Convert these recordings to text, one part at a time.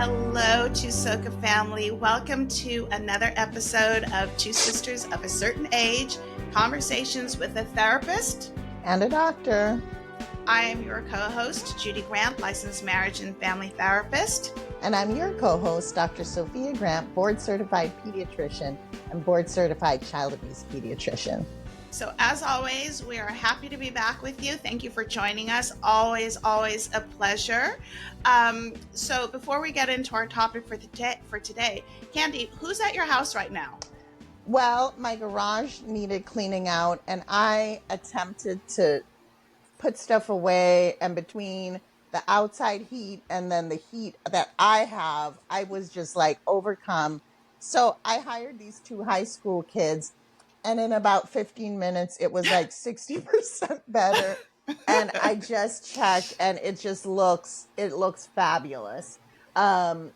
Hello, Two Soka family. Welcome to another episode of Two Sisters of a Certain Age, Conversations with a Therapist and a Doctor. I am your co-host, Judy Grant, licensed marriage and family therapist. And I'm your co-host, Dr. Sophia Grant, board-certified pediatrician and board-certified child abuse pediatrician. So as always, we are happy to be back with you. Thank you for joining us. Always a pleasure. So before we get into our topic for today, Candy, who's at your house right now? Well, my garage needed cleaning out, and I attempted to put stuff away, and between the outside heat and then the heat that I have, I was just like overcome. So I hired these two high school kids, and in about 15 minutes, it was like 60% better. And I just checked, and it looks fabulous.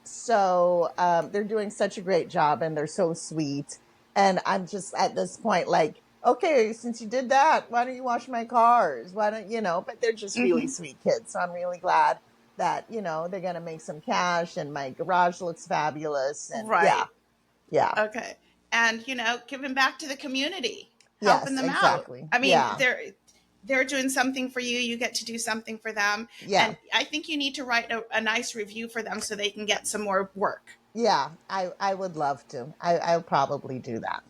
So they're doing such a great job, and they're so sweet. And I'm just at this point like, okay, since you did that, why don't you wash my cars? Why don't but they're just really sweet kids. So I'm really glad that, they're going to make some cash, and my garage looks fabulous. And right. Yeah. Okay. And, giving back to the community, yes, helping them exactly. out. I mean, they're doing something for you. You get to do something for them. Yeah. And I think you need to write a nice review for them so they can get some more work. Yeah, I would love to. I'll probably do that.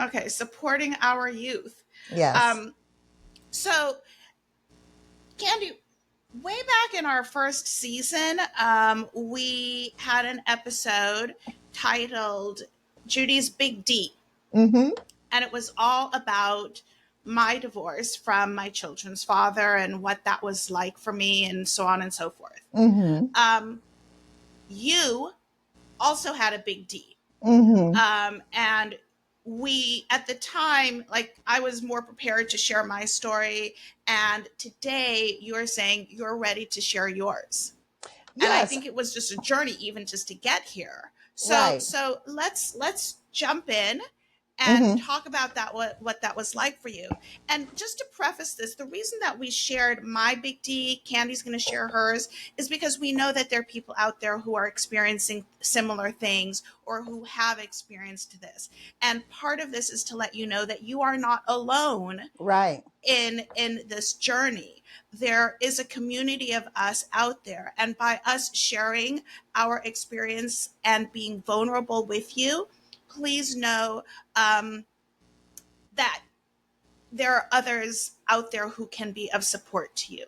Okay. Supporting our youth. Yes. So, Candy, way back in our first season, we had an episode titled Judy's Big D. Mm-hmm. And it was all about my divorce from my children's father and what that was like for me and so on and so forth. Mm-hmm. You also had a big D. Mm-hmm. And we, at the time, I was more prepared to share my story. And today you're saying you're ready to share yours. Yes. And I think it was just a journey even just to get here. So, right. So let's jump in and talk about that, what that was like for you. And just to preface this, the reason that we shared my big D, Candy's going to share hers, is because we know that there are people out there who are experiencing similar things or who have experienced this. And part of this is to let you know that you are not alone right. in this journey. There is a community of us out there. And by us sharing our experience and being vulnerable with you, please know that there are others out there who can be of support to you.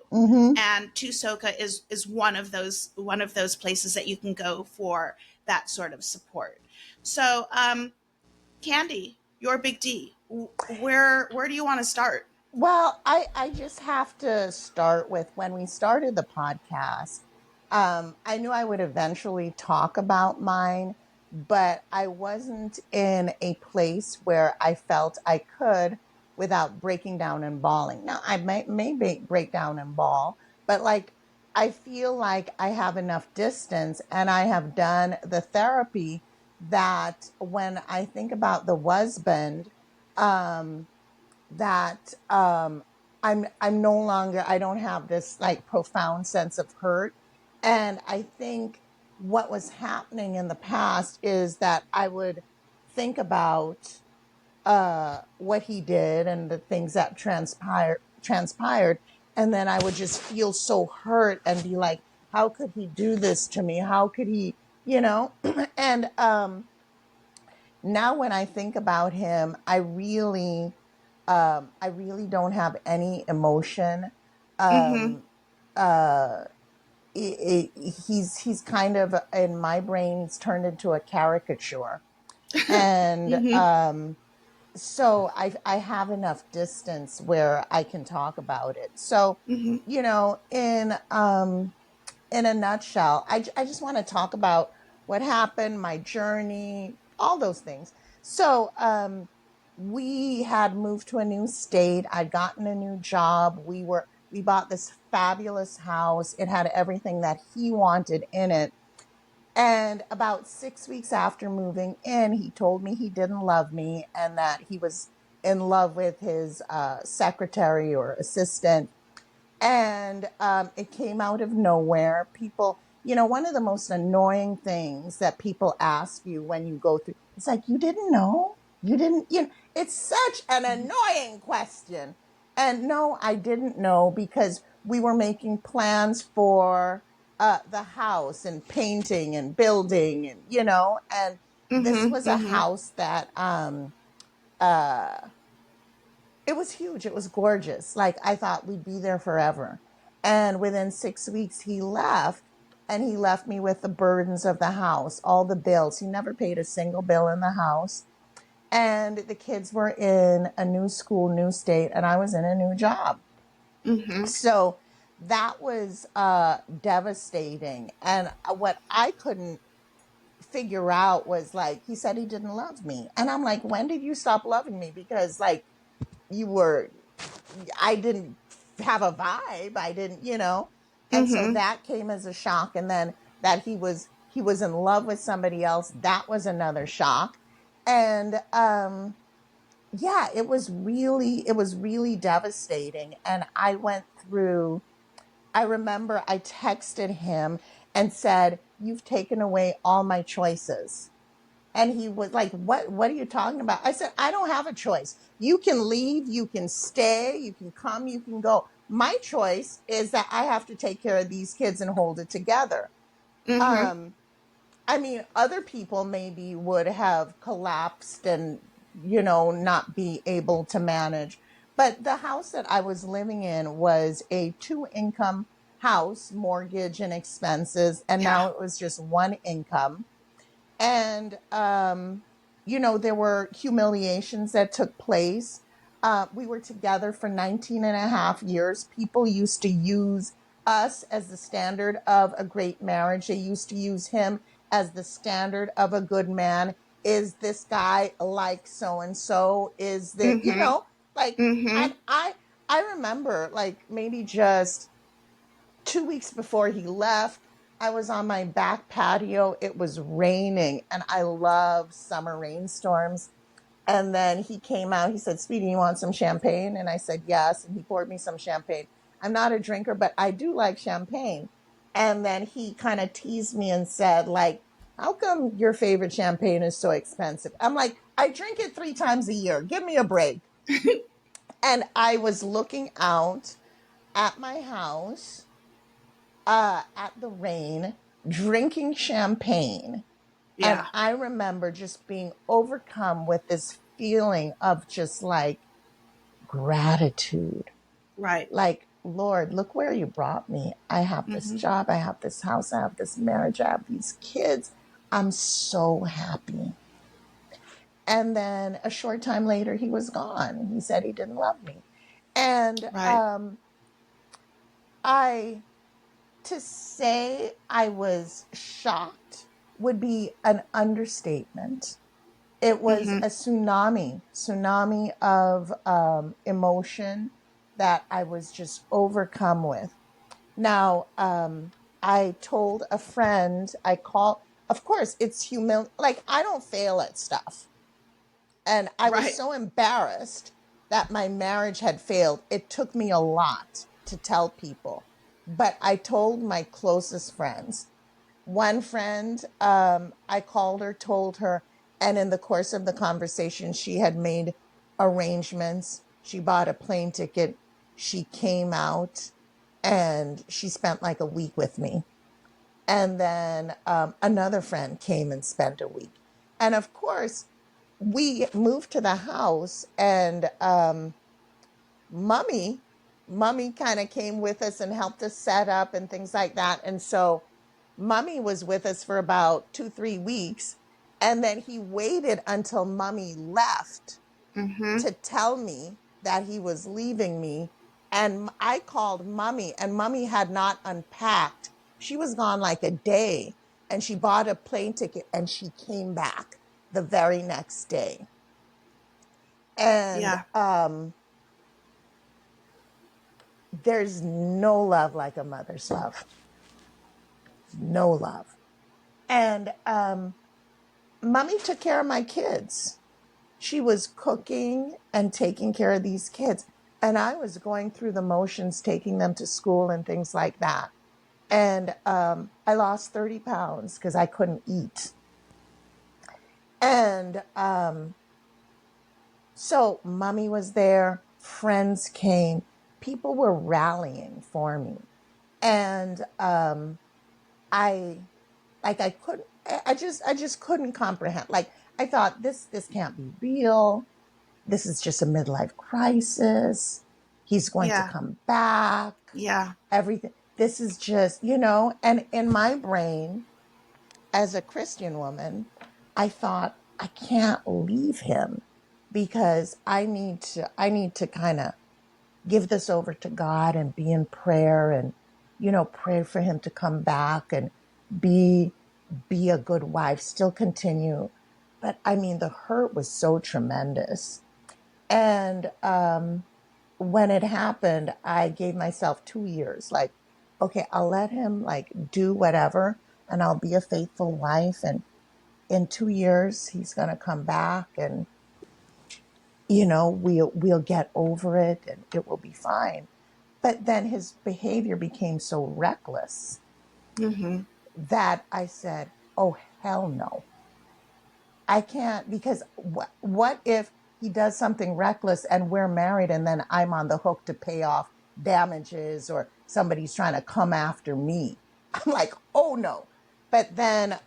And Two Soka is one of those places that you can go for that sort of support. So, Candy, your big D, where do you want to start? Well, I just have to start with when we started the podcast. I knew I would eventually talk about mine, but I wasn't in a place where I felt I could without breaking down and bawling. Now, I may break down and bawl, but I feel like I have enough distance, and I have done the therapy that when I think about the husband, that I'm no longer, I don't have this profound sense of hurt. And I think what was happening in the past is that I would think about what he did and the things that transpired. And then I would just feel so hurt and be like, how could he do this to me? How could he, and now when I think about him, I really don't have any emotion. He's kind of, in my brain, he's turned into a caricature. And so I have enough distance where I can talk about it. So, in a nutshell, I just want to talk about what happened, my journey, all those things. So, we had moved to a new state. I'd gotten a new job. We bought this fabulous house. It had everything that he wanted in it. And about 6 weeks after moving in, he told me he didn't love me and that he was in love with his secretary or assistant. And it came out of nowhere. People, one of the most annoying things that people ask you when you go through, it's like, you didn't know? You didn't, it's such an annoying question. And no, I didn't know because we were making plans for the house and painting and building and, and this Mhm. was a Mhm. house that, uh, it was huge. It was gorgeous. Like I thought we'd be there forever. And within 6 weeks, he left and he left me with the burdens of the house, all the bills. He never paid a single bill in the house. And the kids were in a new school, new state, and I was in a new job. Mhm. So that was devastating. And what I couldn't figure out was like, he said he didn't love me. And I'm like, when did you stop loving me? Because like, you were I didn't have a vibe. I didn't, And so Mhm. that came as a shock. And then that he was in love with somebody else, that was another shock. And yeah, it was really devastating. And I remember I texted him and said, "You've taken away all my choices." And he was like, what are you talking about? I said, I don't have a choice. You can leave, you can stay, you can come, you can go. My choice is that I have to take care of these kids and hold it together. Mhm. Um, I mean, other people maybe would have collapsed and, not be able to manage. But the house that I was living in was a two income house, mortgage and expenses. And Yeah. now it was just one income. And there were humiliations that took place. We were together for 19 and a half years. People used to use us as the standard of a great marriage. They used to use him as the standard of a good man. Is this guy like so and so? Is that, Mhm. like, and Mhm. I remember like maybe just 2 weeks before he left, I was on my back patio. It was raining, and I love summer rainstorms. And then he came out. He said, "Speedy, you want some champagne?" And I said, "Yes." And he poured me some champagne. I'm not a drinker, but I do like champagne. And then he kind of teased me and said, like, "How come your favorite champagne is so expensive?" I'm like, "I drink it 3 times a year. Give me a break." And I was looking out at my house at the rain, drinking champagne. And Yeah. I remember just being overcome with this feeling of just like gratitude. Right. Like, Lord, look where you brought me. I have this Mhm. job, I have this house, I have this marriage, I have these kids. I'm so happy. And then a short time later, he was gone. He said he didn't love me. And Right. I to say I was shocked would be an understatement. It was Mhm. a tsunami of emotion that I was just overcome with. Now, I told a friend, of course, it's like I don't fail at stuff. And I was Right. so embarrassed that my marriage had failed. It took me a lot to tell people, but I told my closest friends. One friend, I called her, told her, and in the course of the conversation, she had made arrangements. She bought a plane ticket. She came out and she spent like a week with me. And then another friend came and spent a week. And of course, we moved to the house, and mummy, mummy kind of came with us and helped us set up and things like that. And so mummy was with us for about 2, 3 weeks. And then he waited until mummy left Mhm. to tell me that he was leaving me. And I called mummy, and mummy had not unpacked. She was gone like a day, and she bought a plane ticket and she came back the very next day. And Yeah. there's no love like a mother's love. No love. And mummy took care of my kids. She was cooking and taking care of these kids. And I was going through the motions, taking them to school and things like that. And I lost 30 pounds because I couldn't eat. And so mommy was there, friends came, people were rallying for me. And I I couldn't, I just couldn't comprehend. Like, I thought, this can't be real. This is just a midlife crisis. He's going to Yeah. come back. Yeah. Everything. This is just, and in my brain, as a Christian woman, I thought, I can't leave him because I need to kind of give this over to God and be in prayer and, pray for him to come back and be be a good wife, still continue. But I mean, the hurt was so tremendous. And when it happened, I gave myself 2 years. Like, okay, I'll let him like do whatever, and I'll be a faithful wife. And in 2 years, he's gonna come back, and we'll get over it, and it will be fine. But then his behavior became so reckless Mm-hmm. that I said, "Oh hell no." I can't, because what if he does something reckless and we're married and then I'm on the hook to pay off damages or somebody's trying to come after me? I'm like, oh no. But then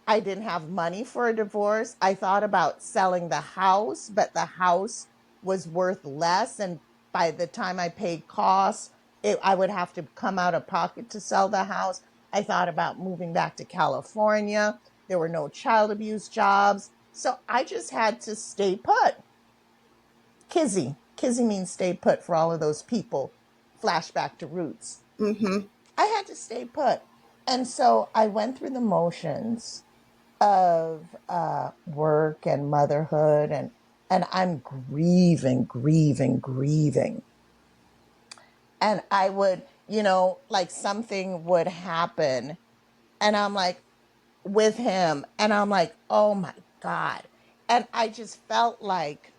I didn't have money for a divorce. I thought about selling the house, but the house was worth less. And by the time I paid costs, I would have to come out of pocket to sell the house. I thought about moving back to California. There were no child abuse jobs. So I just had to stay put. Kizzy. Kizzy means stay put for all of those people. Flashback to roots. Mm-hmm. I had to stay put. And so I went through the motions of work and motherhood, and I'm grieving. And I would, like something would happen, and I'm like with him, and I'm like, oh my God. And I just felt like,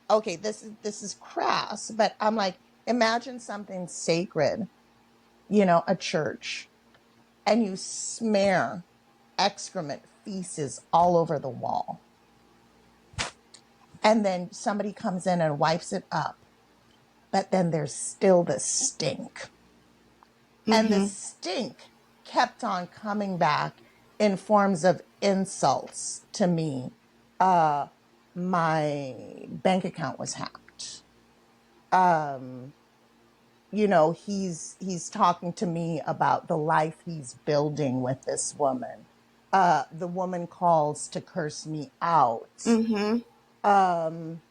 okay, this is crass, but I'm like, imagine something sacred, a church, and you smear excrement, feces all over the wall. And then somebody comes in and wipes it up. But then there's still the stink. And the Mm-hmm. stink kept on coming back in forms of insults to me. Uh, my bank account was hacked. Um, he's talking to me about the life he's building with this woman. The woman calls to curse me out. Mm-hmm. Um,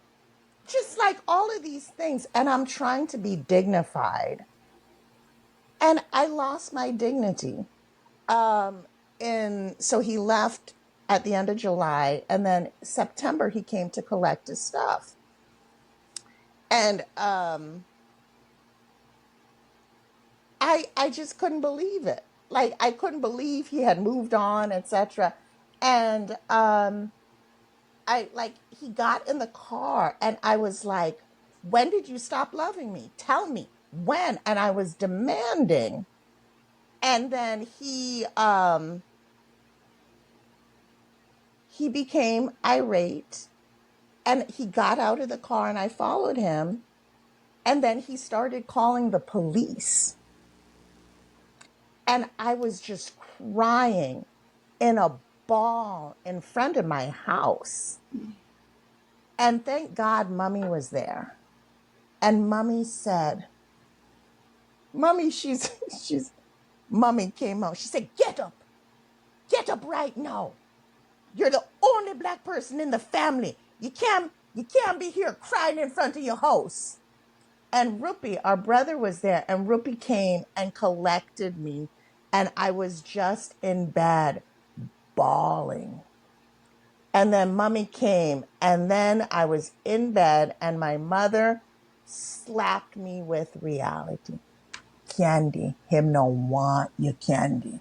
just like all of these things. And I'm trying to be dignified. And I lost my dignity. And so he left at the end of July. And then September, he came to collect his stuff. And I just couldn't believe it. Like, I couldn't believe he had moved on, etc. And I like he got in the car and I was like, when did you stop loving me? Tell me when. And I was demanding. And then he became irate and he got out of the car and I followed him. And then he started calling the police. And I was just crying in a ball in front of my house. And thank God mommy was there. And mommy said, mommy, she's, mommy came out. She said, get up right now. You're the only black person in the family. You can't be here crying in front of your house. And Rupi, our brother, was there, and Rupi came and collected me. And I was just in bed bawling. And then mommy came, and then I was in bed, and my mother slapped me with reality. Candy, him no want you, Candy.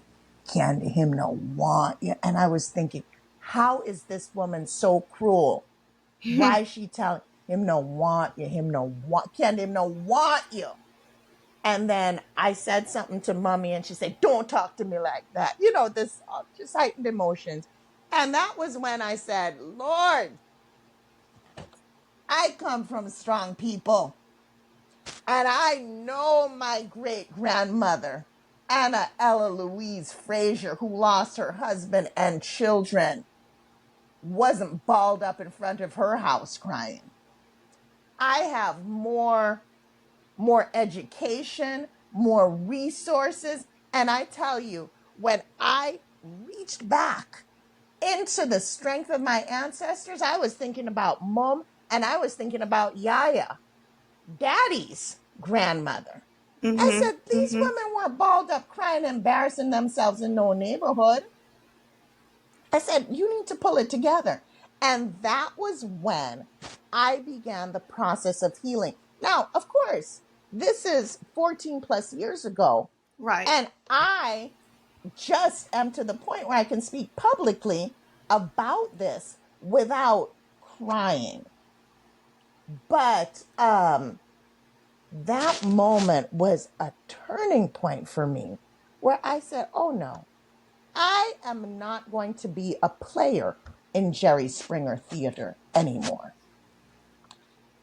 Candy, him no want you. And I was thinking, how is this woman so cruel? Why is she telling him no want you, him no want, Candy, him no want you? And then I said something to mommy and she said, don't talk to me like that. This just heightened emotions. And that was when I said, Lord, I come from strong people. And I know my great grandmother, Anna Ella Louise Frazier, who lost her husband and children, wasn't balled up in front of her house crying. I have more education, more resources. And I tell you, when I reached back into the strength of my ancestors, I was thinking about mom and I was thinking about Yaya, daddy's grandmother. I Mm-hmm. said, these Mm-hmm. women weren't balled up crying, embarrassing themselves in no neighborhood. I said, you need to pull it together. And that was when I began the process of healing. Now, of course, this is 14 plus years ago. Right. And I just am to the point where I can speak publicly about this without crying. But that moment was a turning point for me where I said, oh no, I am not going to be a player in Jerry Springer Theater anymore.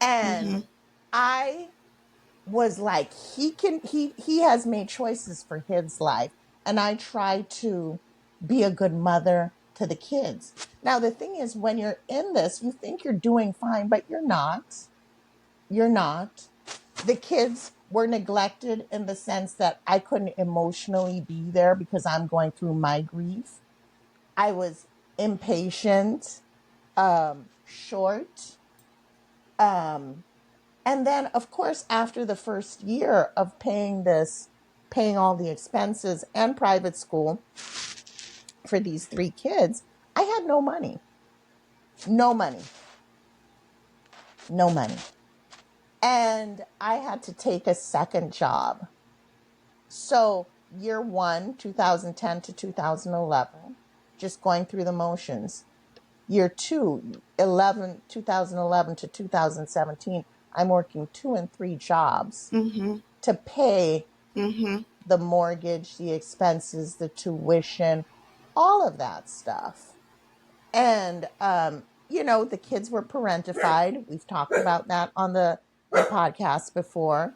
Mm-hmm. And I was like, he has made choices for his life. And I try to be a good mother to the kids. Now, the thing is, when you're in this, you think you're doing fine, but you're not. You're not. The kids were neglected in the sense that I couldn't emotionally be there because I'm going through my grief. I was impatient, short. Um, and then, of course, after the first year of paying all the expenses and private school for these three kids, I had no money. No money. No money. And I had to take a second job. So, year one, 2010 to 2011, just going through the motions. Year two, 2011 to 2017, I'm working 2 and 3 jobs Mm-hmm. to pay Mm-hmm. the mortgage, the expenses, the tuition, all of that stuff. And, the kids were parentified. We've talked about that on the podcast before,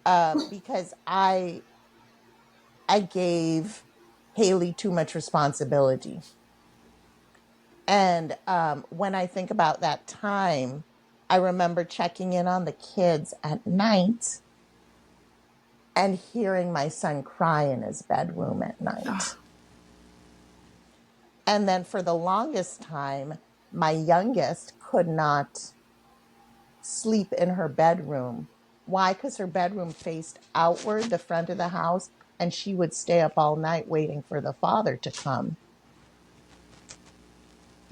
because I gave Haley too much responsibility. And when I think about that time, I remember checking in on the kids at night and hearing my son cry in his bedroom at night. Oh. And then for the longest time, my youngest could not sleep in her bedroom. Why? Because her bedroom faced outward, the front of the house, and she would stay up all night waiting for the father to come.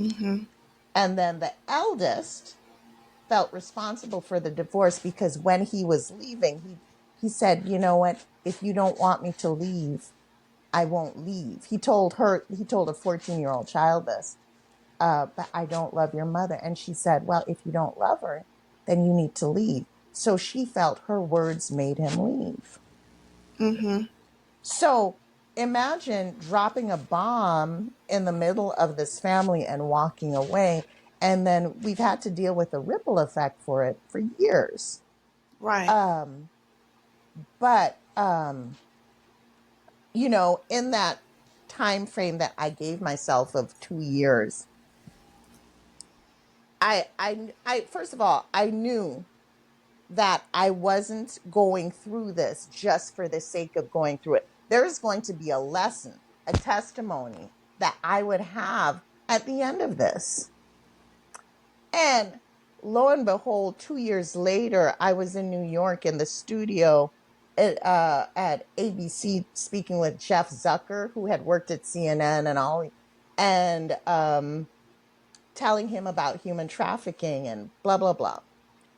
Mm-hmm. And then the eldest felt responsible for the divorce because when he was leaving, he said, you know what, if you don't want me to leave, I won't leave. He told a 14-year-old child this, but I don't love your mother. And she said, well, if you don't love her, then you need to leave. So she felt her words made him leave. Mm-hmm. So imagine dropping a bomb in the middle of this family and walking away. And then we've had to deal with the ripple effect for it for years. Right. Um, but in that time frame that I gave myself of 2 years, I first of all, I knew that I wasn't going through this just for the sake of going through it. There's going to be a lesson, a testimony that I would have at the end of this. And lo and behold, 2 years later, I was in New York in the studio at ABC speaking with Jeff Zucker, who had worked at CNN and all, and telling him about human trafficking and blah, blah, blah.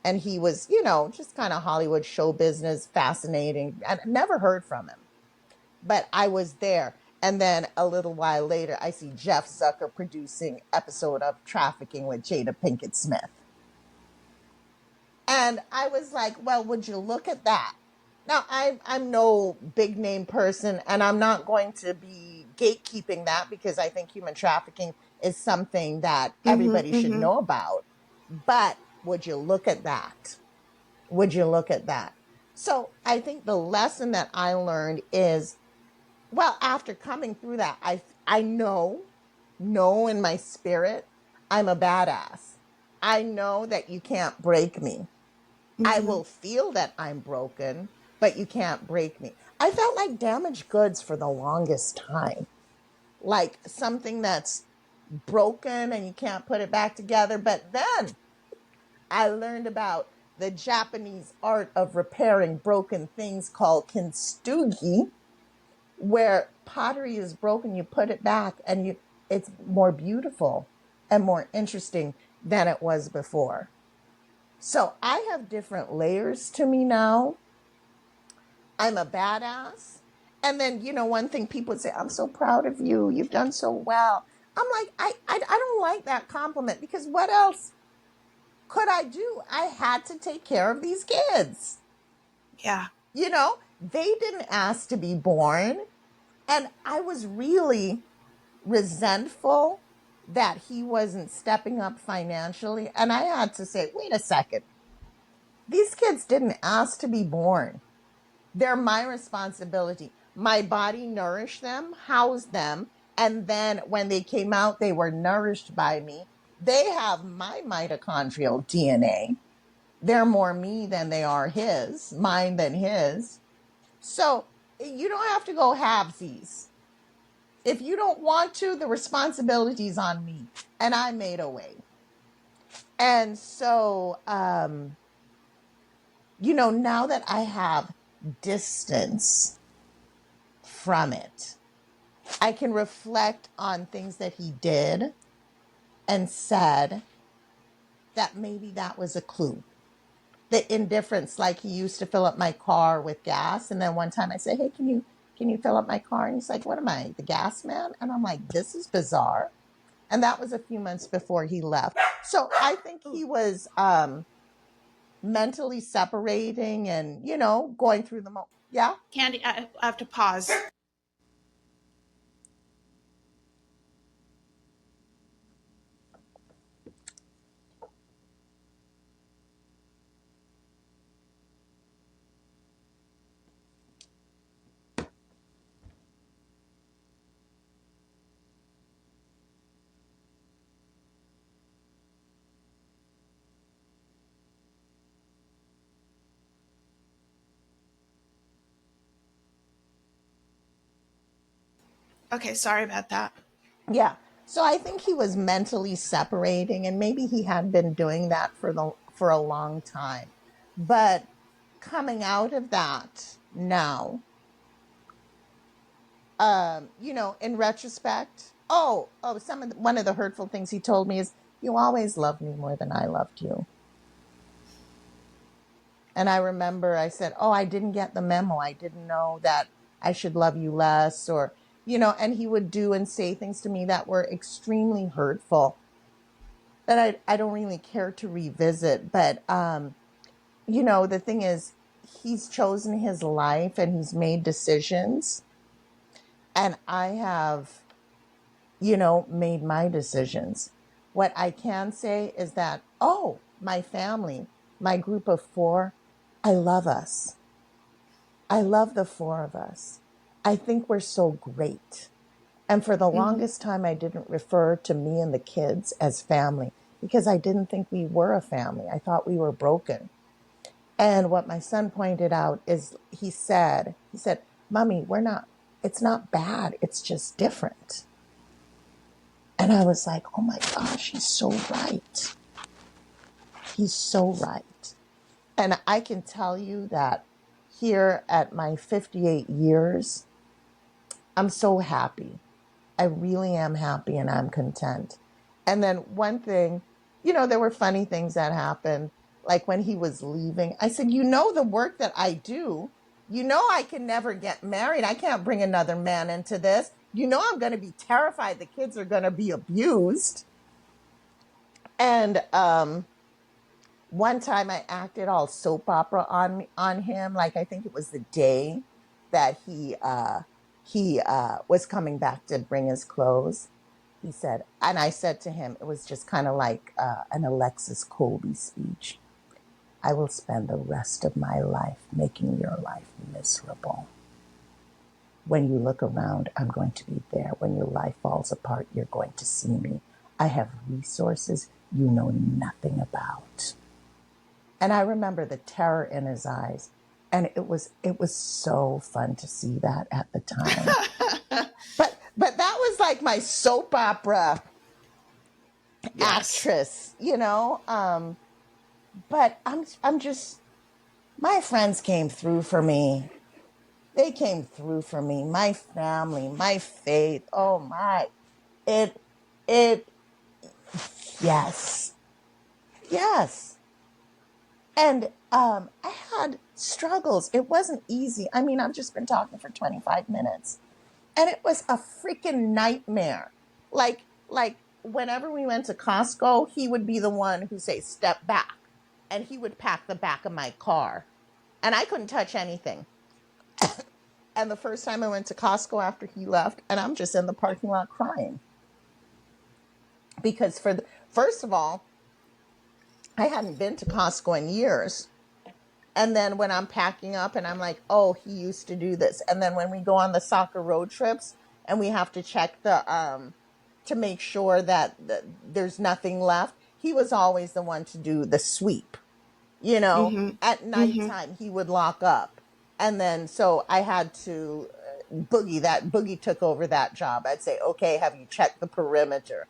And he was, just kind of Hollywood show business, fascinating. I never heard from him, but I was there. And then a little while later, I see Jeff Zucker producing episode of Trafficking with Jada Pinkett Smith. And I was like, well, would you look at that? Now, I'm no big name person, and I'm not going to be gatekeeping that because I think human trafficking is something that Mm-hmm, everybody should mm-hmm, know about. But would you look at that? Would you look at that? So I think the lesson that I learned is, well, after coming through that, I know in my spirit, I'm a badass. I know that you can't break me. I mm-hmm. will feel that I'm broken, but you can't break me. I felt like damaged goods for the longest time, like something that's broken and you can't put it back together. But then I learned about the Japanese art of repairing broken things called kintsugi, where pottery is broken, you put it back and it's more beautiful and more interesting than it was before. So I have different layers to me now. I'm a badass. And then, one thing people would say, I'm so proud of you. You've done so well. I'm like, I don't like that compliment because what else could I do? I had to take care of these kids. Yeah. They didn't ask to be born. And I was really resentful that he wasn't stepping up financially. And I had to say, wait a second. These kids didn't ask to be born. They're my responsibility. My body nourished them, housed them, and then when they came out, they were nourished by me. They have my mitochondrial DNA. They're more me than they are his, mine than his. So you don't have to go halvesies. If you don't want to, the responsibility's on me. And I made a way. And so, now that I have distance from it, I can reflect on things that he did and said that maybe that was a clue. The indifference, like he used to fill up my car with gas. And then one time I said, hey, can you fill up my car? And he's like, what am I, the gas man? And I'm like, this is bizarre. And that was a few months before he left. So I think he was mentally separating and, going through the yeah. Candy, I have to pause. Okay, sorry about that. Yeah. So I think he was mentally separating and maybe he had been doing that for a long time. But coming out of that now, in retrospect, one of the hurtful things he told me is, you always loved me more than I loved you. And I remember I said, oh, I didn't get the memo. I didn't know that I should love you less, or, and he would do and say things to me that were extremely hurtful that I don't really care to revisit. But, the thing is, he's chosen his life and he's made decisions. And I have, made my decisions. What I can say is that, my family, my group of 4, I love us. I love the 4 of us. I think we're so great. And for the Mm-hmm. longest time, I didn't refer to me and the kids as family because I didn't think we were a family. I thought we were broken. And what my son pointed out is he said, Mommy, it's not bad. It's just different. And I was like, oh my gosh, he's so right. He's so right. And I can tell you that here at my 58 years, I'm so happy. I really am happy and I'm content. And then one thing, there were funny things that happened. Like when he was leaving, I said, the work that I do, I can never get married. I can't bring another man into this. I'm going to be terrified the kids are going to be abused. And, One time I acted all soap opera on him. Like, I think it was the day that he was coming back to bring his clothes. He said, and I said to him, it was just kind of like an Alexis Colby speech. I will spend the rest of my life making your life miserable. When you look around, I'm going to be there. When your life falls apart, you're going to see me. I have resources you know nothing about. And I remember the terror in his eyes. And it was so fun to see that at the time. But that was like my soap opera Yes. actress, you know. But I'm just, my friends came through for me. They came through for me. My family, my faith. Oh my, it it yes, yes. And I had struggles. It wasn't easy. I mean, I've just been talking for 25 minutes, and it was a freaking nightmare. Like whenever we went to Costco, he would be the one who say step back, and he would pack the back of my car, and I couldn't touch anything. And the first time I went to Costco after he left, and I'm just in the parking lot crying because first of all, I hadn't been to Costco in years. And then when I'm packing up and I'm like, oh, he used to do this. And then when we go on the soccer road trips and we have to check to make sure that there's nothing left, he was always the one to do the sweep. You know, Mm-hmm. at Mm-hmm. nighttime he would lock up. And then so I had to Boogie took over that job. I'd say, okay, have you checked the perimeter?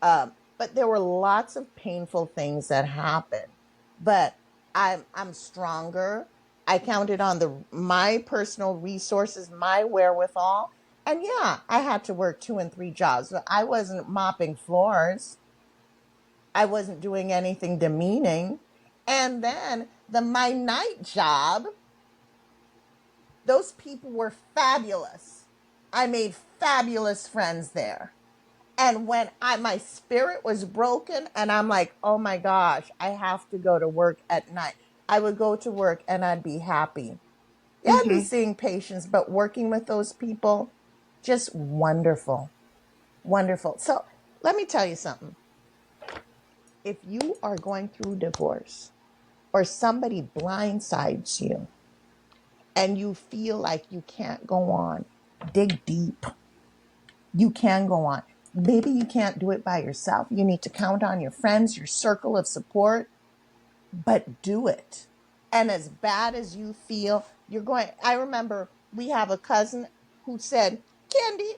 But there were lots of painful things that happened. But I'm stronger. I counted on my personal resources, my wherewithal. And yeah, I had to work 2 and 3 jobs. I wasn't mopping floors. I wasn't doing anything demeaning. And then my night job, those people were fabulous. I made fabulous friends there. And when my spirit was broken and I'm like, oh my gosh, I have to go to work at night, I would go to work and I'd be happy. Yeah, I'd be Mm-hmm. seeing patients, but working with those people, just wonderful. Wonderful. So let me tell you something. If you are going through divorce or somebody blindsides you and you feel like you can't go on, dig deep. You can go on. Maybe you can't do it by yourself. You need to count on your friends, your circle of support, but do it. And as bad as you feel, you're going. I remember we have a cousin who said, Candy,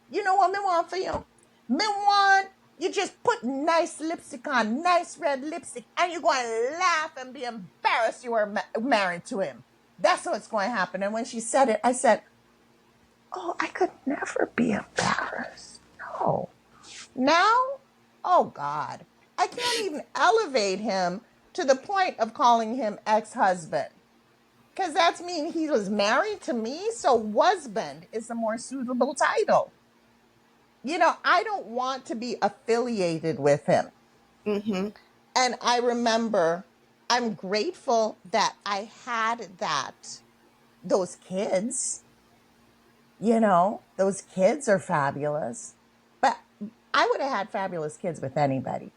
you know what me want for you? Me want you just put nice lipstick on, nice red lipstick, and you're going to laugh and be embarrassed you were married to him. That's what's going to happen. And when she said it, I said, oh, I could never be embarrassed. No. Now, oh God, I can't even elevate him to the point of calling him ex-husband. Because that's mean he was married to me, so husband is the more suitable title. You know, I don't want to be affiliated with him. Mm-hmm. And I remember I'm grateful that I had those kids. You know, those kids are fabulous. But I would have had fabulous kids with anybody.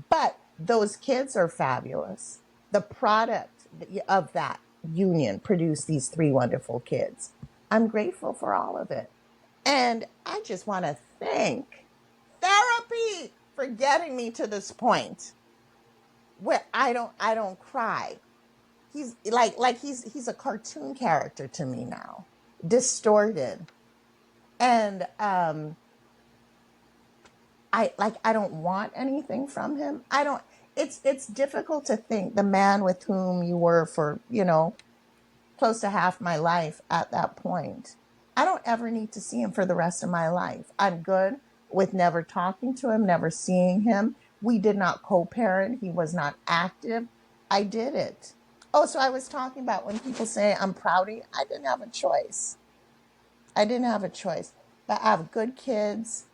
But those kids are fabulous. The product of that union produced these 3 wonderful kids. I'm grateful for all of it. And I just want to thank therapy for getting me to this point where I don't cry. He's he's a cartoon character to me now, distorted. And I don't want anything from him. I don't It's difficult to think the man with whom you were for, close to half my life at that point. I don't ever need to see him for the rest of my life. I'm good with never talking to him, never seeing him. We did not co-parent. He was not active. I did it. Oh, so I was talking about when people say I'm proud of you. I didn't have a choice. I didn't have a choice. But I have good kids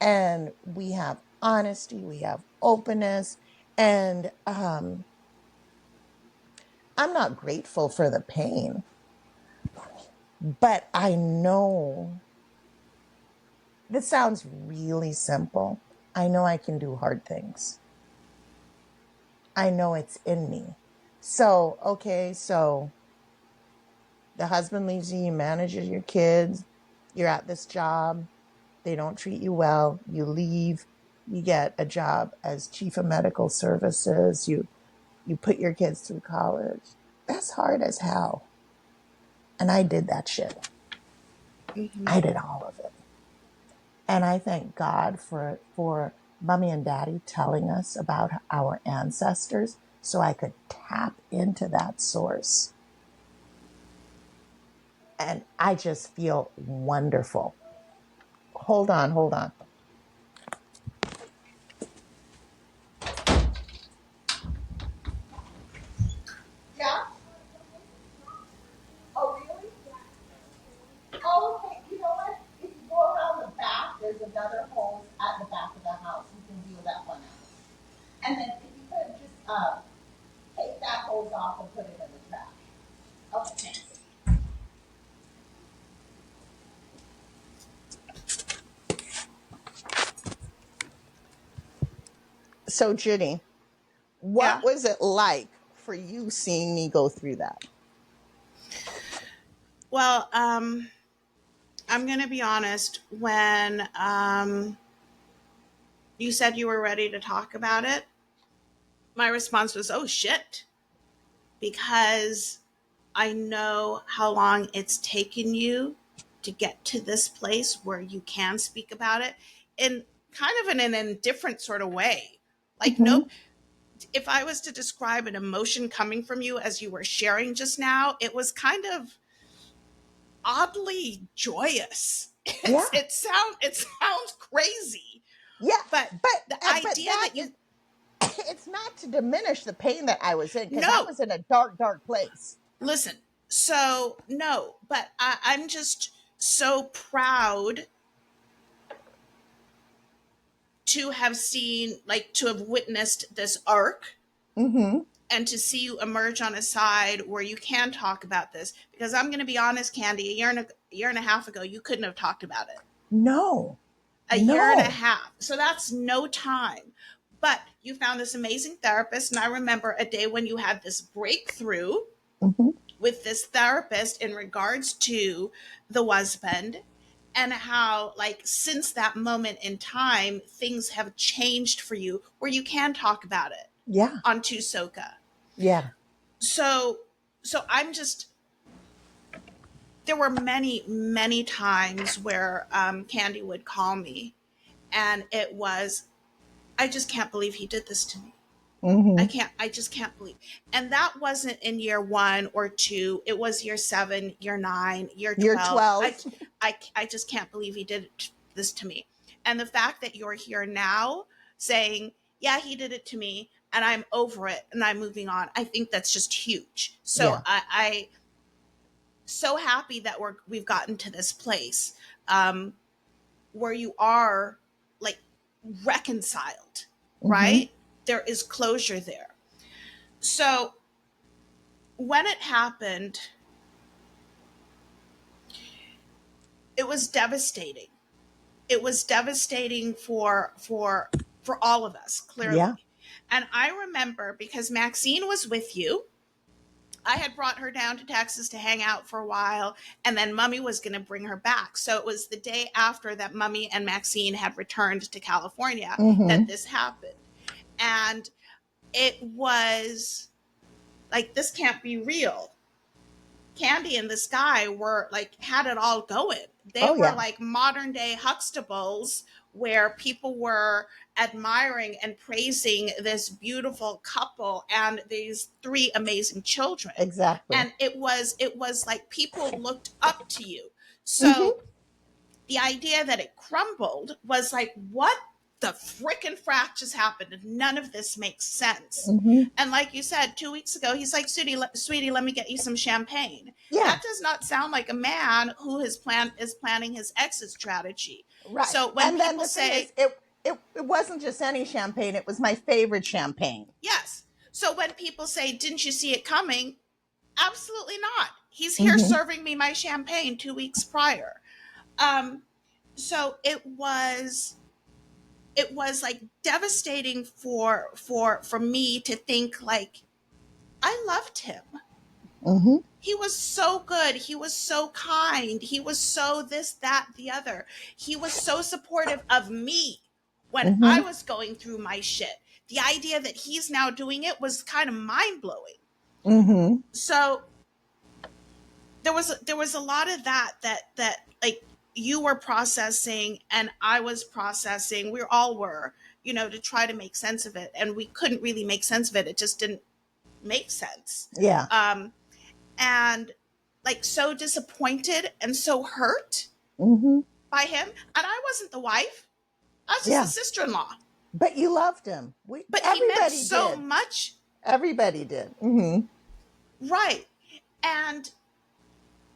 and we have honesty, we have openness, and I'm not grateful for the pain, but I know this sounds really simple. I know I can do hard things. I know it's in me. So, okay, so the husband leaves you, you manage your kids, you're at this job, they don't treat you well, you leave, you get a job as chief of medical services, you put your kids through college. That's hard as hell. And I did that shit. Mm-hmm. I did all of it. And I thank God for mommy and daddy telling us about our ancestors so I could tap into that source. And I just feel wonderful. Hold on, hold on. Yeah? Oh, really? Oh, okay. You know what? If you go around the back, there's another hose at the back of the house. You can wheel that one out. And then if you could just take that hose off and put it in the trash. Okay, thanks. So, Judy, what Yeah. was it like for you seeing me go through that? Well, I'm going to be honest. When you said you were ready to talk about it, my response was, oh shit, because I know how long it's taken you to get to this place where you can speak about it in kind of an indifferent sort of way. Like, Mm-hmm. nope. If I was to describe an emotion coming from you as you were sharing just now, it was kind of oddly joyous. Yeah, It sounds crazy, yeah, but the but idea that that is, you it's not to diminish the pain that I was in because I no was in a dark, dark place. listen. So no, but I'm just so proud to have seen, like, to have witnessed this arc Mm-hmm. and to see you emerge on a side where you can talk about this. Because I'm going to be honest, Candy, year and a half ago, you couldn't have talked about it. No, A year and a no. half. So that's no time. But you found this amazing therapist. And I remember a day when you had this breakthrough Mm-hmm. with this therapist in regards to the husband, and how, like, since that moment in time, things have changed for you where you can talk about it Yeah, on Tusoka. yeah. So, I'm just, there were many times where Candy would call me, and it was, I just can't believe he did this to me. Mm-hmm. I just can't believe. And that wasn't in year 1 or 2. It was year 7, year 9, year You're 12. 12. I just can't believe he did this to me. And the fact that you're here now saying, yeah, he did it to me and I'm over it and I'm moving on, I think that's just huge. So Yeah. I so happy that we've gotten to this place, um, where you are, like, reconciled, Mm-hmm. right? There is closure there. So when it happened, it was devastating. It was devastating for all of us, Yeah. clearly. And I remember, because Maxine was with you, I had brought her down to Texas to hang out for a while, and then Mummy was going to bring her back. So it was the day after that Mummy and Maxine had returned to California that Mm-hmm. this happened. And it was like, this can't be real. Candy and this guy were like, had it all going. They Oh, were yeah. like modern day Huxtables, where people were admiring and praising this beautiful couple and these three amazing children. Exactly. And it was like people looked up to you. So Mm-hmm. the idea that it crumbled was like, what the frickin' frack just happened? None of this makes sense. Mm-hmm. And like you said, 2 weeks ago, he's like, sweetie, let me get you some champagne. Yeah. That does not sound like a man who is planning his exit strategy. Right. So when And then people the thing is, say, it wasn't just any champagne, it was my favorite champagne. yes. So when people say, didn't you see it coming? Absolutely not. He's here Mm-hmm. serving me my champagne 2 weeks prior. Um, so it was like devastating for me to think like I loved him. Mm-hmm. He was so good. He was so kind. He was so this, that, the other. He was so supportive of me when I Mm-hmm. was going through my shit. The idea that he's now doing it was kind of mind blowing. Mm-hmm. So there was a lot of that like you were processing and I was processing. We all were, to try to make sense of it, and we couldn't really make sense of it. It just didn't make sense. Yeah. Um, and like so disappointed and so hurt Mm-hmm. by him. And I wasn't the wife. I was just a Yeah. sister-in-law. But you loved him. But he meant Everybody so did. much. Everybody did. Mm-hmm. Right. And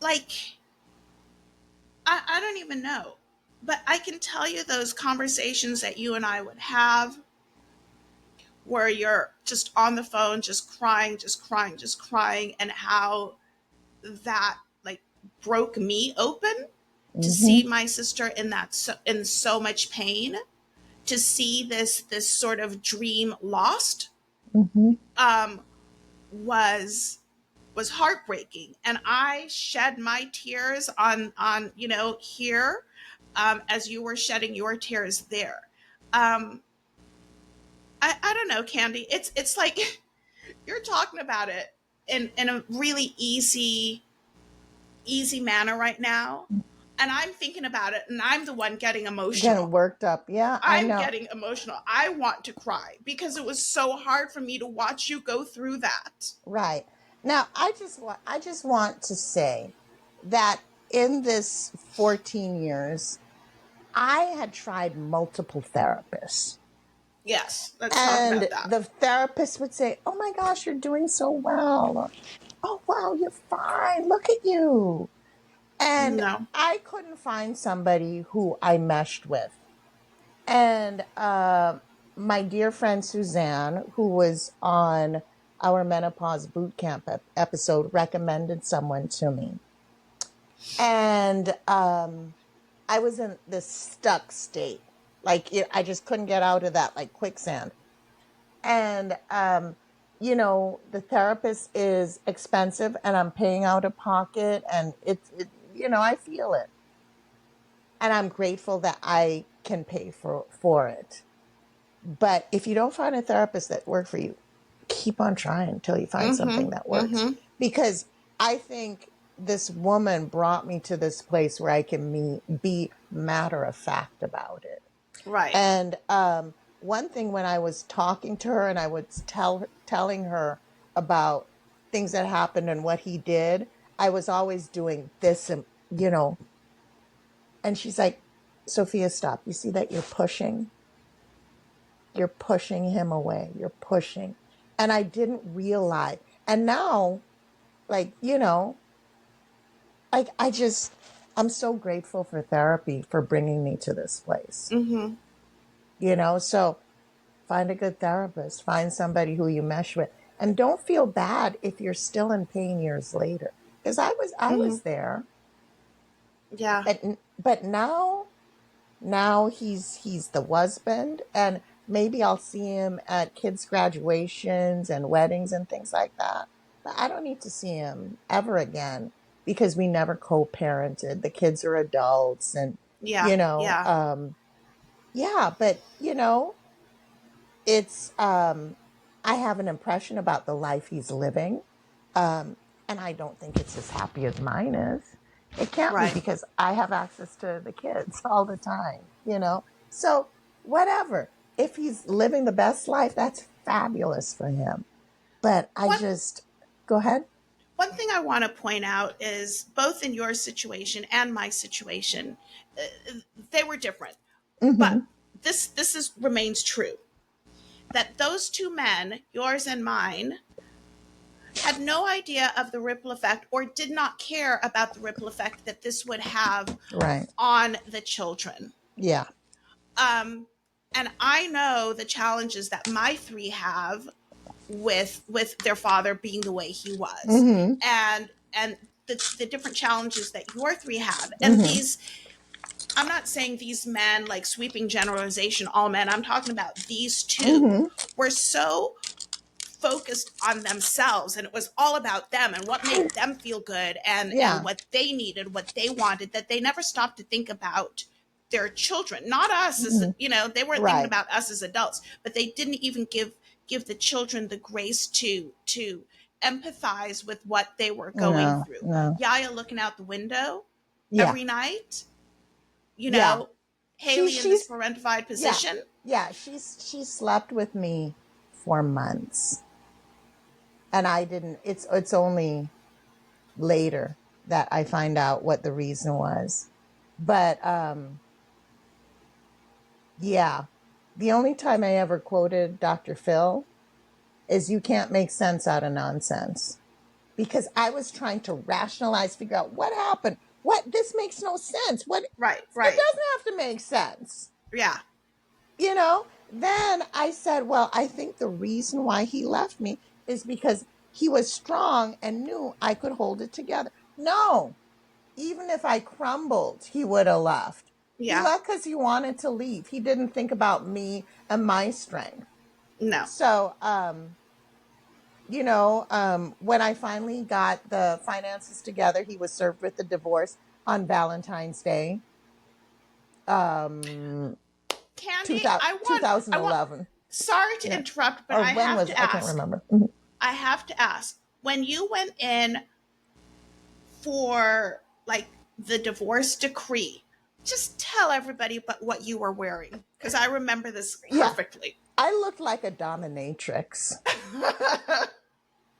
like I don't even know. But I can tell you those conversations that you and I would have where you're just on the phone, just crying, just crying, just crying, and how that like broke me open to Mm-hmm. see my sister in in so much pain, to see this sort of dream lost, Mm-hmm. um, was was heartbreaking, and I shed my tears on here, as you were shedding your tears there. Um, I don't know, Candy. It's like you're talking about it in a really easy manner right now, and I'm thinking about it, and I'm the one getting Getting emotional. worked up. Yeah, I I'm know. getting emotional. I want to cry because it was so hard for me to watch you go through that. Right. Now, I just want to say that in this 14 years, I had tried multiple therapists. Yes, let's talk And about that. the therapist would say, "Oh my gosh, you're doing so well." Or, "Oh wow, you're fine. Look at you." And No. I couldn't find somebody who I meshed with. And my dear friend Suzanne, who was on our menopause boot camp episode, recommended someone to me. And I was in this stuck state. Like, I just couldn't get out of that, like quicksand. And, the therapist is expensive and I'm paying out of pocket, and I feel it. And I'm grateful that I can pay for it. But if you don't find a therapist that works for you, keep on trying until you find something that Mm-hmm. works. Mm-hmm. Because I think this woman brought me to this place where I can be matter of fact about it. Right. And one thing, when I was talking to her and I was telling her about things that happened and what he did, I was always doing this, and she's like, "Sophia, stop. You see that you're pushing? You're pushing him away. You're pushing." And I didn't realize. And now, like, like I'm so grateful for therapy for bringing me to this place. Mm-hmm. So find a good therapist, find somebody who you mesh with, and don't feel bad if you're still in pain years later. Because I Mm-hmm. was there, Yeah. but now he's the husband, and maybe I'll see him at kids' graduations and weddings and things like that. But I don't need to see him ever again because we never co-parented. The kids are adults, and Yeah. you know, Yeah. um, yeah. But it's I have an impression about the life he's living, um, and I don't think it's as happy as mine is. It can't be Right. because I have access to the kids all the time. So whatever. If he's living the best life, that's fabulous for him. But I One just go ahead. one thing I want to point out is both in your situation and my situation, they were different, but Mm-hmm. this is remains true that those two men, yours and mine, had no idea of the ripple effect or did not care about the ripple effect that this would have Right. on the children. Yeah. Um, and I know the challenges that my three have with their father being the way he was, Mm-hmm. and the different challenges that your three have. And Mm-hmm. these, I'm not saying these men, like sweeping generalization, all men. I'm talking about these two Mm-hmm. were so focused on themselves, and it was all about them and what made them feel good, and Yeah. what they needed, what they wanted, that they never stopped to think about their children, not us as, Mm-hmm. they weren't thinking Right. about us as adults, but they didn't even give the children the grace to empathize with what they were going No, through. no. Yaya looking out the window Yeah. every night, Yeah. Haley in this She's parentified yeah. position. Yeah. She slept with me for months. And I didn't, it's only later that I find out what the reason was. But yeah. The only time I ever quoted Dr. Phil is you can't make sense out of nonsense. Because I was trying to rationalize, figure out what happened. What, this makes no sense. What, Right, it right. doesn't have to make sense. Yeah. Then I said, well, I think the reason why he left me is because he was strong and knew I could hold it together. No, even if I crumbled, he would have left. He Yeah. left because he wanted to leave. He didn't think about me and my strength. No. So, when I finally got the finances together, he was served with the divorce on Valentine's Day, um, Candy, 2000, I want, 2011. sorry to Yeah. interrupt, but Or when was, I can't remember. Mhm. I have to ask, when you went in for like the divorce decree, just tell everybody but what you were wearing, because I remember this Yeah. perfectly. I looked like a dominatrix.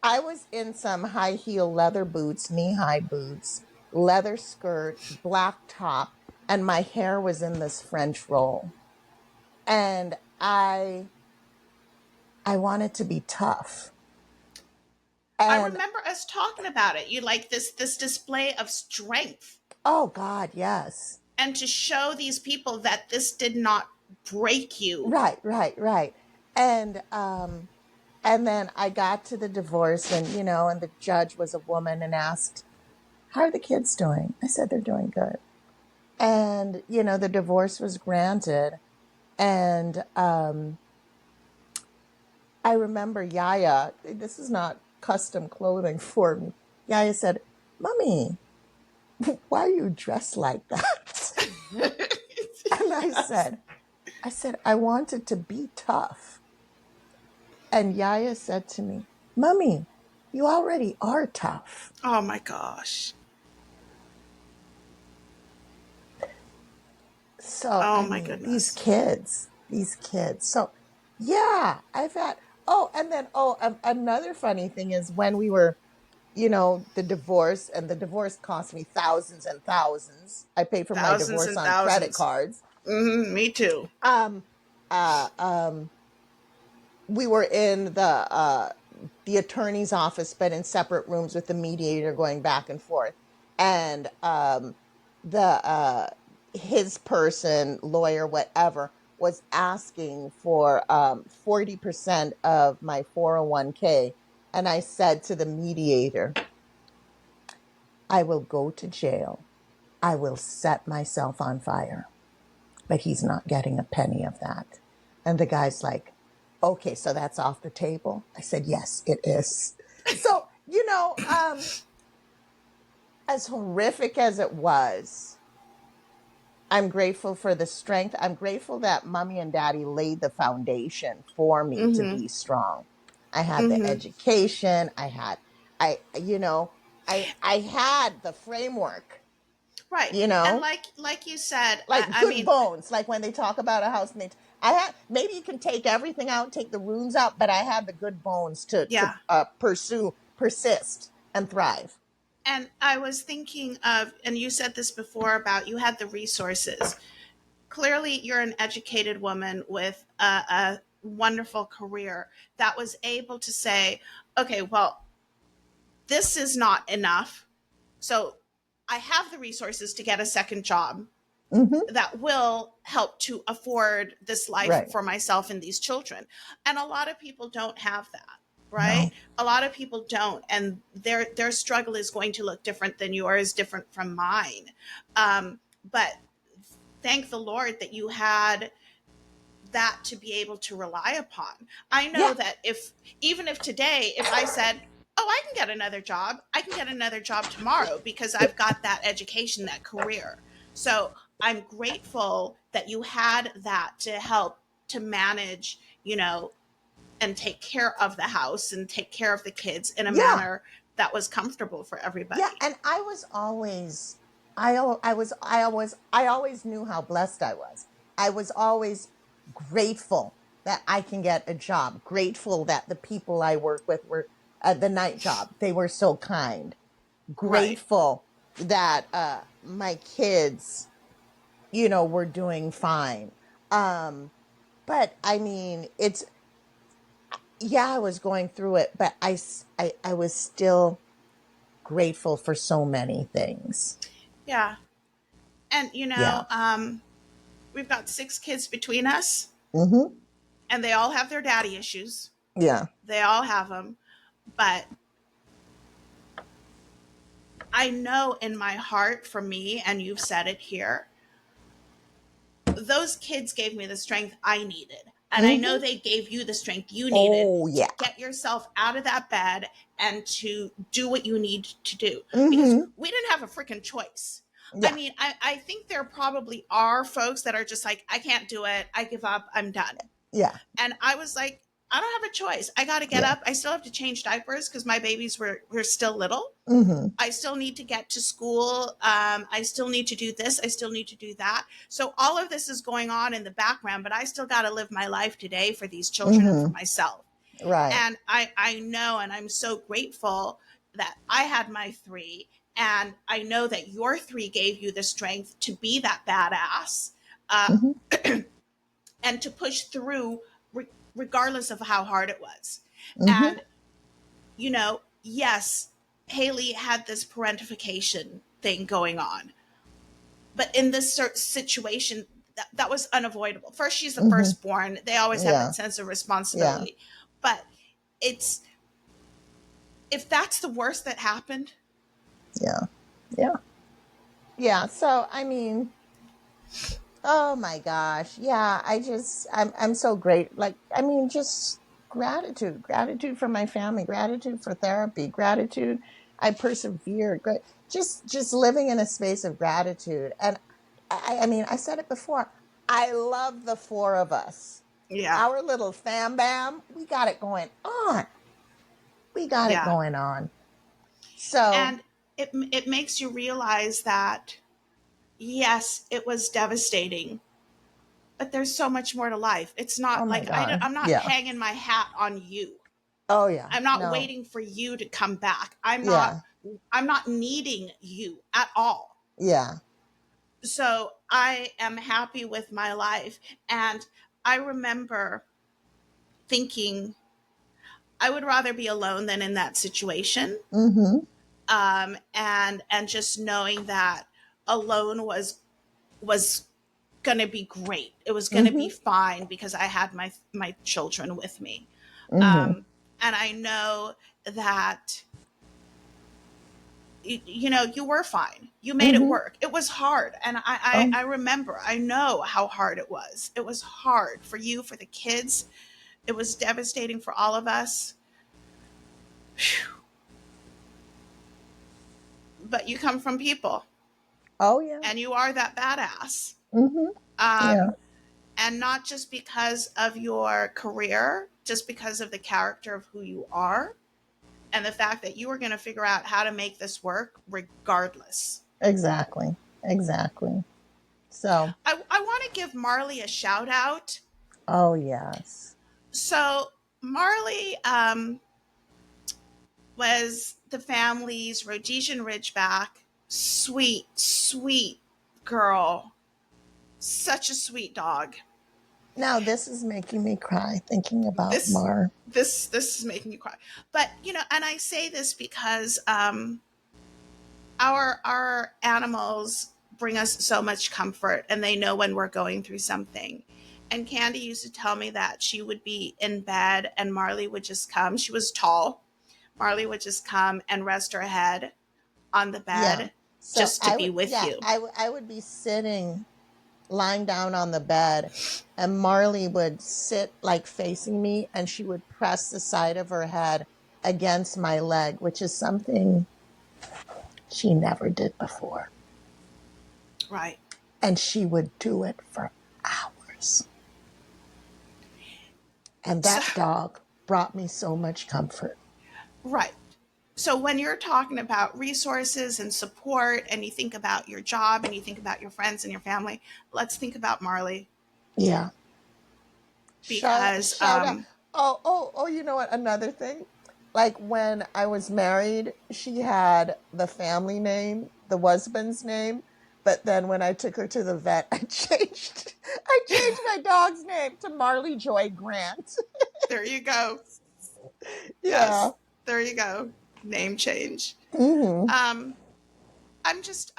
I was in some high heel leather boots, knee high boots, leather skirt, black top, and my hair was in this French roll. And I wanted to be tough. I And remember us talking about it. You like this display of strength, oh God, yes. and to show these people that this did not break you. Right, right, right. And and then I got to the divorce, and and the judge was a woman and asked, "How are the kids doing?" I said, "They're doing good." And the divorce was granted. And I remember Yaya, this is not custom clothing for me. Yaya said, "Mommy, why are you dressed like that?" And Yes. I said, "I wanted to be tough." And Yaya said to me, "Mommy, you already are tough." Oh my gosh. So, Oh I my mean, goodness. these kids. So, yeah, I've had, and then, another funny thing is when we were, the divorce, and the divorce cost me thousands and thousands. I paid for my Thousands divorce and on credit thousands. cards. Me too. Um, uh, um, we were in the attorney's office, but in separate rooms with the mediator going back and forth. And the his person, lawyer, whatever, was asking for 40% of my 401k. And I said to the mediator, "I will go to jail. I will set myself on fire, but he's not getting a penny of that." And the guy's like, "Okay, so that's off the table." I said, "Yes, it is." So, as horrific as it was, I'm grateful for the strength. I'm grateful that mommy and daddy laid the foundation for me to Mm-hmm. be strong. I had the Mm-hmm. education. I, I had the framework, Right. you And know, like you said, like I good mean, bones. Like when they talk about a house, and I had, maybe you can take everything out, take the runes out, but I had the good bones to yeah. pursue, persist, and thrive. And I was thinking of, and you said this before about you had the resources. Clearly, you're an educated woman with a wonderful career that was able to say, okay, well, this is not enough. So I have the resources to get a second job Mm-hmm. that will help to afford this life Right. for myself and these children. And a lot of people don't have that. right? No. A lot of people don't, and their struggle is going to look different than yours, different from mine. But thank the Lord that you had that to be able to rely upon. I know Yeah. that if, even if today, if I said, oh, I can get another job, I can get another job tomorrow because I've got that education, that career. So I'm grateful that you had that to help to manage, and take care of the house and take care of the kids in a Yeah. manner that was comfortable for Yeah, everybody. and I was always I always knew how blessed I was. I was always grateful that I can get a job, grateful that the people I work with were at the night job. They were so kind. Right. Grateful that my kids, were doing fine. Um but I mean, it's yeah, I was going through it, but I was still grateful for so many things. Yeah. And, Yeah. we've got 6 kids between us, Mhm. and they all have their daddy issues. Yeah. They all have them. But I know in my heart, for me, and you've said it here, those kids gave me the strength I needed. And I know Mhm. they gave you the strength you needed Oh, to yeah. get yourself out of that bed and to do what you need to do. Because Mhm. we didn't have a freaking choice. I Yeah. mean, I think there probably are folks that are just like, I can't do it. I give up. I'm done. Yeah. And I was like, I don't have a choice. I got to get Yeah. up. I still have to change diapers because my babies were still little. Mhm. I still need to get to school. I still need to do this. I still need to do that. So all of this is going on in the background, but I still got to live my life today for these children and for Mhm. myself. Right. And I know, and I'm so grateful that I had my 3. And I know that your 3 gave you the strength to be that badass, uh, Mhm. and to push through regardless of how hard it was. Mhm. And, yes, Haley had this parentification thing going on, but in this situation, that was unavoidable. First, she's the Mhm. firstborn. They always have Yeah. that sense of Yeah. responsibility. But it's, if that's the worst that happened, Yeah. Yeah. Yeah. So, I mean, oh my gosh. Yeah, I'm so great. Like, I mean, just gratitude for my family, gratitude for therapy, gratitude I persevered. Just living in a space of gratitude. And I mean, I said it before. I love the four of us. yeah, Our little fam bam, we got it going on. We got it yeah. going on. So, And it makes you realize that, yes, it was devastating, but there's so much more to life. It's oh not my like God. I'm not Yeah. hanging my hat on you. Oh yeah. I'm not No. waiting for you to come back. Yeah. I'm not needing you at all. Yeah. So I am happy with my life. And I remember thinking I would rather be alone than in that situation. Mm-hmm. And just knowing that alone was going to be great. It was going to be Mm-hmm. fine because I had my children with me. Mm-hmm. And I know that, you were fine. You made it Mm-hmm. work. It was hard. And Oh, I remember, I know how hard it was. It was hard for you, for the kids. It was devastating for all of us. But you come from people, oh yeah. and you are that badass. Mm-hmm. Yeah. Um, and not just because of your career, just because of the character of who you are and the fact that you are going to figure out how to make this work regardless. Exactly. Exactly. So, I want to give Marley a shout out. oh yes. So, Marley, was the family's Rhodesian Ridgeback. Sweet, sweet girl. Such a sweet dog. Now this is making me cry thinking about This Mar. this is making you cry. But, and I say this because, our animals bring us so much comfort, and they know when we're going through something. And Candy used to tell me that she would be in bed and Marley would just come. She was tall. Marley would just come and rest her head on the Yeah. bed So just to be with yeah, you. I would be lying down on the bed, and Marley would sit like facing me, and she would press the side of her head against my leg, which is something she never did before. Right. And she would do it for hours. And So, that dog brought me so much comfort. right. So when you're talking about resources and support and you think about your job and you think about your friends and your family, let's think about Marley Yeah. because Shout out. Oh, you know what? Another thing. Like when I was married, she had the family name, the husband's name. But then when I took her to the vet, I changed my dog's name to Marley Joy Grant. there you go. Yeah. Yes, there you go. Name change. Mm-hmm. Um, I'm just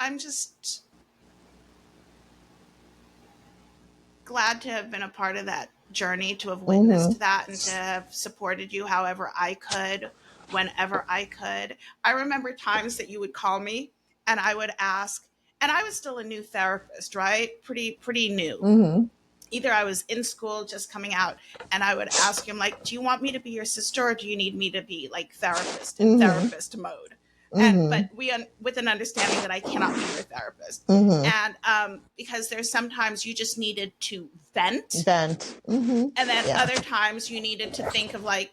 glad to have been a part of that journey, to have Mm-hmm. witnessed that and to have supported you however I could, whenever I could. I remember times that you would call me and I would ask, and I was still a new therapist, right? Pretty new. Mm-hmm. Either I was in school just coming out, and I would ask him like, do you want me to be your sister or do you need me to be like therapist in Mm-hmm. therapist mode? And Mm-hmm. but we with an understanding that I cannot be your therapist. Mm-hmm. And because there's sometimes you just needed to vent, Bent. Mm-hmm. and then Yeah. other times you needed to think of like,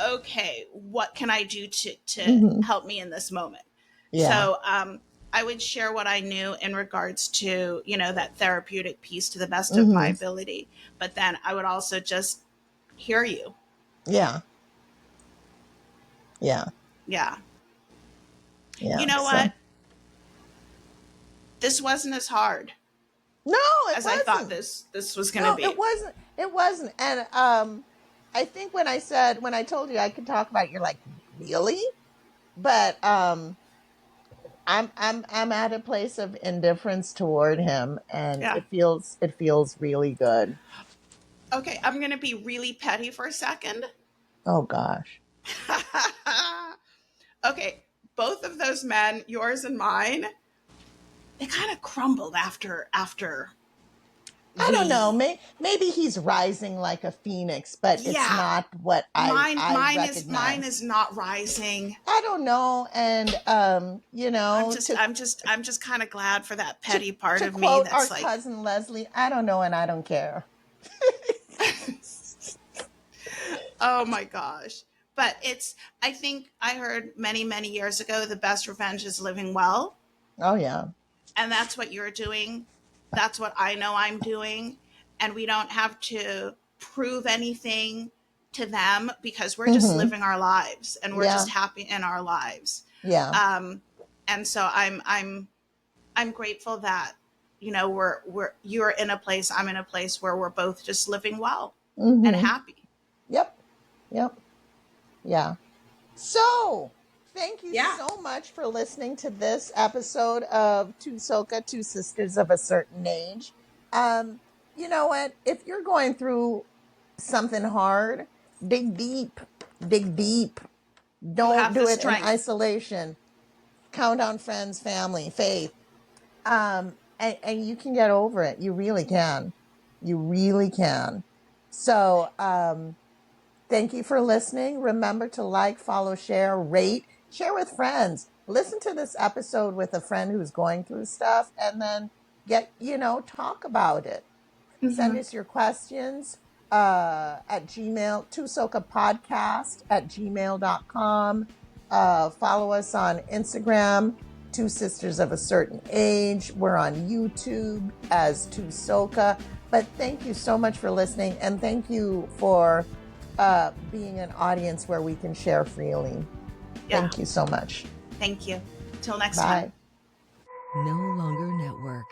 okay, what can I do to Mm-hmm. help me in this moment? Yeah. So I would share what I knew in regards to, that therapeutic piece to the best of my Mm-hmm. ability. But then I would also just hear you. Yeah. Yeah. Yeah. You Yeah. know So what? This wasn't as hard no, it as I thought wasn't. this was going to No, be. it wasn't. It wasn't. And I think when I told you I could talk about it, you're like, really? But I'm at a place of indifference toward him, and Yeah. it feels really good. Okay, I'm going to be really petty for a second. Oh gosh. Okay, both of those men, yours and mine, they kind of crumbled after I don't know. we. Maybe he's rising like a phoenix, but it's Yeah, not what mine I mine is mine recognize. is not rising. I don't know. And I'm just I'm just I'm just kind of glad for that to petty part to of me quote our that's like, cousin Leslie, I don't know and I don't care. oh my gosh. But I think I heard many years ago, the best revenge is living well. Oh yeah. And that's what you're doing. That's what I know I'm doing. And we don't have to prove anything to them because we're just Mm-hmm. living our lives and we're Yeah. just happy in our lives. Yeah. Um, and so I'm grateful that, we're you're in a place, I'm in a place where we're both just living well and Mm-hmm. happy. Yep. Yep. Yeah. So, thank you Yeah. so much for listening to this episode of Two Soka, Two Sisters of a Certain Age. You know what? If you're going through something hard, dig deep. Dig deep. You Don't have the do it in strength. isolation. Count on friends, family, faith. And you can get over it. You really can. You really can. So, thank you for listening. Remember to like, follow, share, rate, share with friends. Listen to this episode with a friend who's going through stuff and then talk about it. Send Mm-hmm. us your questions at Gmail, tusokapodcast@gmail.com. Follow us on Instagram, Two Sisters of a Certain Age. We're on YouTube as Tusoka. But thank you so much for listening, and thank you for being an audience where we can share freely. Yeah. Thank you so much. Thank you. Till next Bye. time. No longer network.